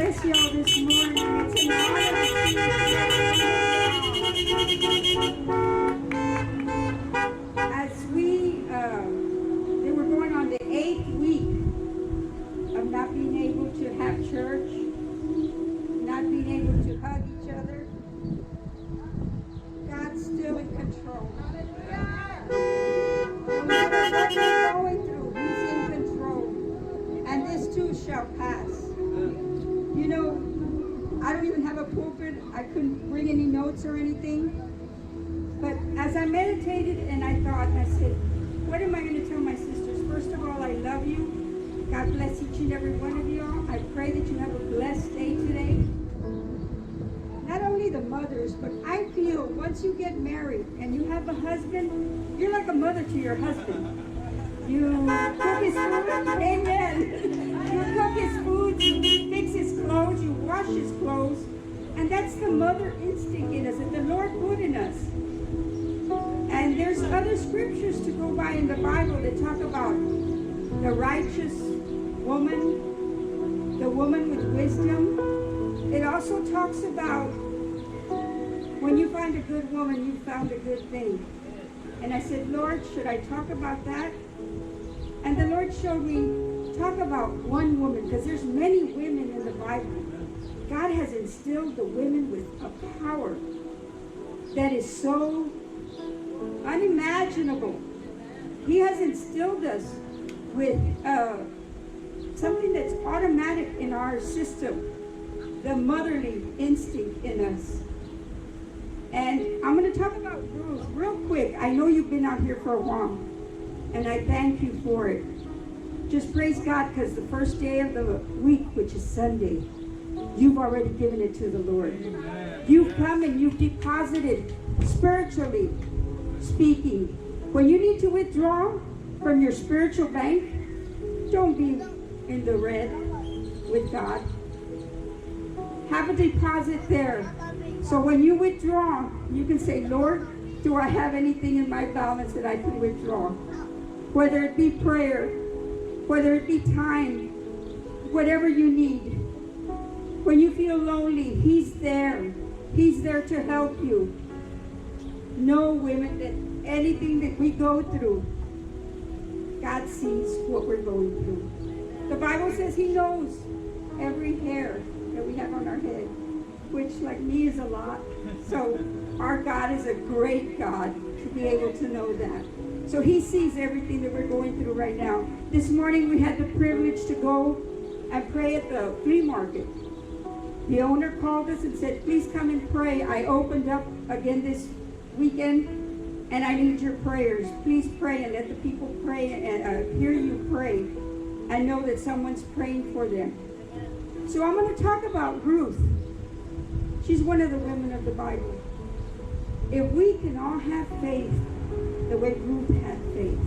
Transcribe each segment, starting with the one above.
bless you all this morning. It's an honor as they were going on the 8th week of not being able to have church, not being able to hug each other. God's still in control. No matter what we're going through, He's in control. And this too shall pass. You know, I don't even have a pulpit. I couldn't bring any notes or anything. But as I meditated and I thought, I said, what am I going to tell my sisters? First of all, I love you. God bless each and every one of you all. I pray that you have a blessed day today. Not only the mothers, but I feel once you get married and you have a husband, you're like a mother to your husband. You cook his food, amen. You cook his food, you fix his clothes, you wash his clothes. And that's the mother instinct in us that the Lord put in us. And there's other scriptures to go by in the Bible that talk about the righteous woman, the woman with wisdom. It also talks about when you find a good woman, you found a good thing. And I said, Lord, should I talk about that? And the Lord showed me, talk about one woman, because there's many women in the Bible. God has instilled the women with a power that is so unimaginable. He has instilled us with something that's automatic in our system, the motherly instinct in us. And I'm going to talk about Ruth real quick. I know you've been out here for a while, and I thank you for it. Just praise God, because the first day of the week, which is Sunday, you've already given it to the Lord. You've come and you've deposited spiritually speaking. When you need to withdraw from your spiritual bank, don't be in the red with God. Have a deposit there. So when you withdraw, you can say, Lord, do I have anything in my balance that I can withdraw? Whether it be prayer, whether it be time, whatever you need. When you feel lonely, He's there. He's there to help you. Know, women, that anything that we go through, God sees what we're going through. The Bible says He knows every hair that we have on our head, which, like me, is a lot. So our God is a great God to be able to know that. So He sees everything that we're going through right now. This morning we had the privilege to go and pray at the flea market. The owner called us and said, please come and pray. I opened up again this weekend, and I need your prayers. Please pray and let the people pray and hear you pray and know that someone's praying for them. So I'm going to talk about Ruth. She's one of the women of the Bible. If we can all have faith the way Ruth had faith.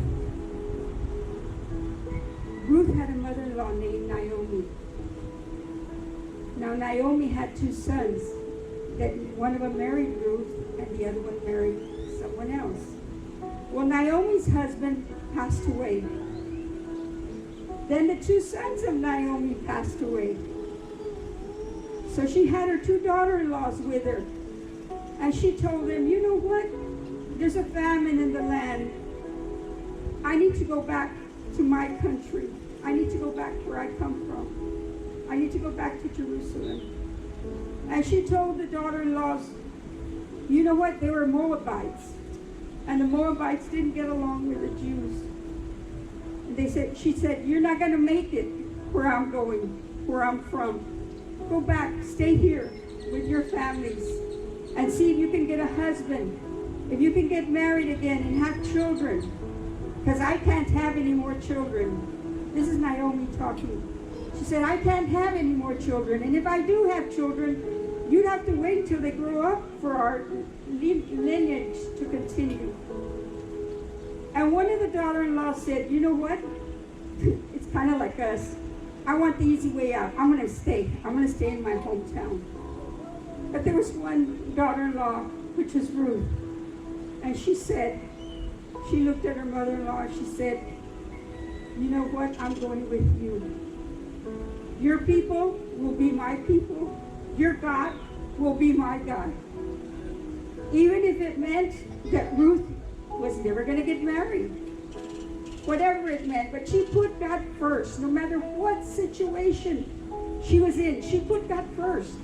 Ruth had a mother-in-law named Naomi. Now Naomi had two sons. That one of them married Ruth and the other one married someone else. Well, Naomi's husband passed away. Then the two sons of Naomi passed away. So she had her two daughter-in-laws with her. And she told them, you know what? There's a famine in the land. I need to go back to my country. I need to go back where I come from. I need to go back to Jerusalem. And she told the daughter-in-laws, you know what? They were Moabites. And the Moabites didn't get along with the Jews. And she said, you're not going to make it where I'm going, where I'm from. Go back, stay here with your families and see if you can get a husband, if you can get married again and have children. Because I can't have any more children. This is Naomi talking. She said, I can't have any more children. And if I do have children, you'd have to wait until they grow up for our lineage to continue. And one of the daughter-in-laws said, you know what? It's kind of like us. I want the easy way out. I'm going to stay. I'm going to stay in my hometown. But there was one daughter-in-law, which was Ruth. And she said, she looked at her mother-in-law and she said, you know what? I'm going with you. Your people will be my people. Your God will be my God. Even if it meant that Ruth was never going to get married. Whatever it meant. But she put God first. No matter what situation she was in, she put God first.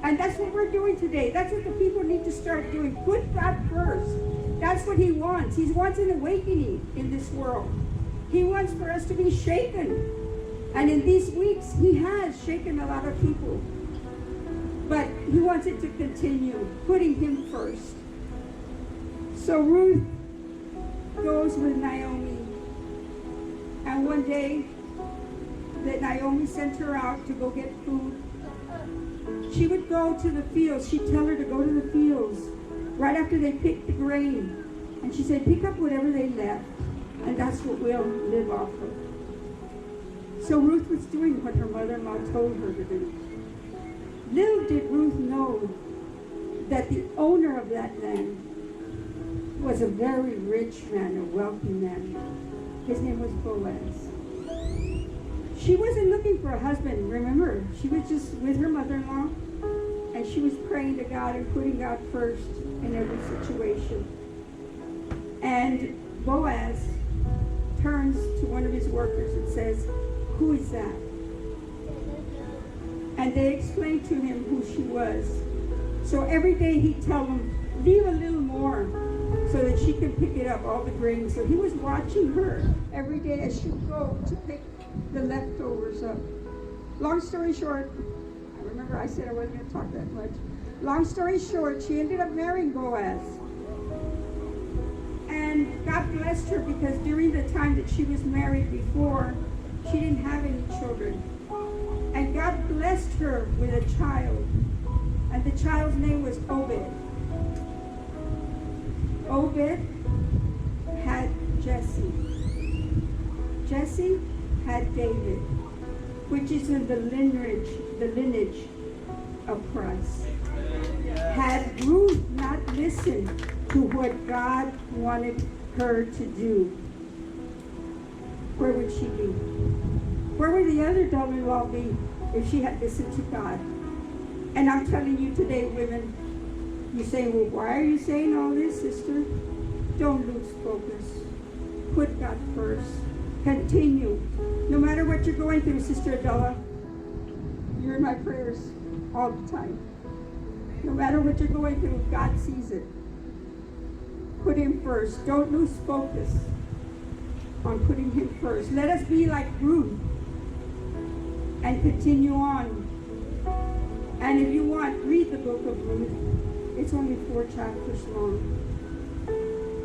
And that's what we're doing today. That's what the people need to start doing. Put God first. That's what He wants. He wants an awakening in this world. He wants for us to be shaken. And in these weeks, He has shaken a lot of people. But He wants it to continue, putting Him first. So Ruth goes with Naomi. And one day, that Naomi sent her out to go get food. She would go to the fields. She'd tell her to go to the fields right after they picked the grain. And she said, pick up whatever they left. And that's what we'll live off of. So Ruth was doing what her mother-in-law told her to do. Little did Ruth know that the owner of that land was a very rich man, a wealthy man. His name was Boaz. She wasn't looking for a husband, remember. She was just with her mother-in-law, and she was praying to God and putting God first in every situation. And Boaz turns to one of his workers and says, who is that? And they explained to him who she was. So every day he'd tell them, leave a little more so that she can pick it up, all the grain. So he was watching her every day as she would go to pick the leftovers up. Long story short, I remember I said I wasn't going to talk that much. Long story short, she ended up marrying Boaz. And God blessed her because during the time that she was married before, she didn't have any children. And God blessed her with a child. And the child's name was Obed. Obed had Jesse. Jesse had David, which is in the lineage of Christ. Had Ruth not listened to what God wanted her to do, where would she be? Where would the other daughter-in-law be if she had listened to God? And I'm telling you today, women, you say, well, why are you saying all this, sister? Don't lose focus. Put God first. Continue. No matter what you're going through, Sister Adela, you're in my prayers all the time. No matter what you're going through, God sees it. Put Him first. Don't lose focus on putting Him first. Let us be like Ruth and continue on. And if you want, read the book of Ruth. It's only 4 chapters long.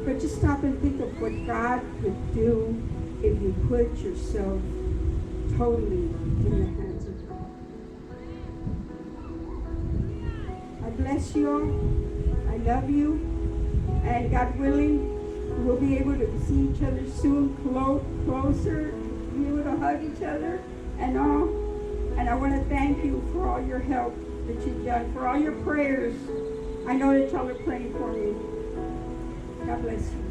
But just stop and think of what God could do if you put yourself totally in the hands of God. I bless you all. I love you. And God willing, we'll be able to see each other soon, closer, be able to hug each other and all. And I want to thank you for all your help that you've done, for all your prayers. I know that y'all are praying for me. God bless you.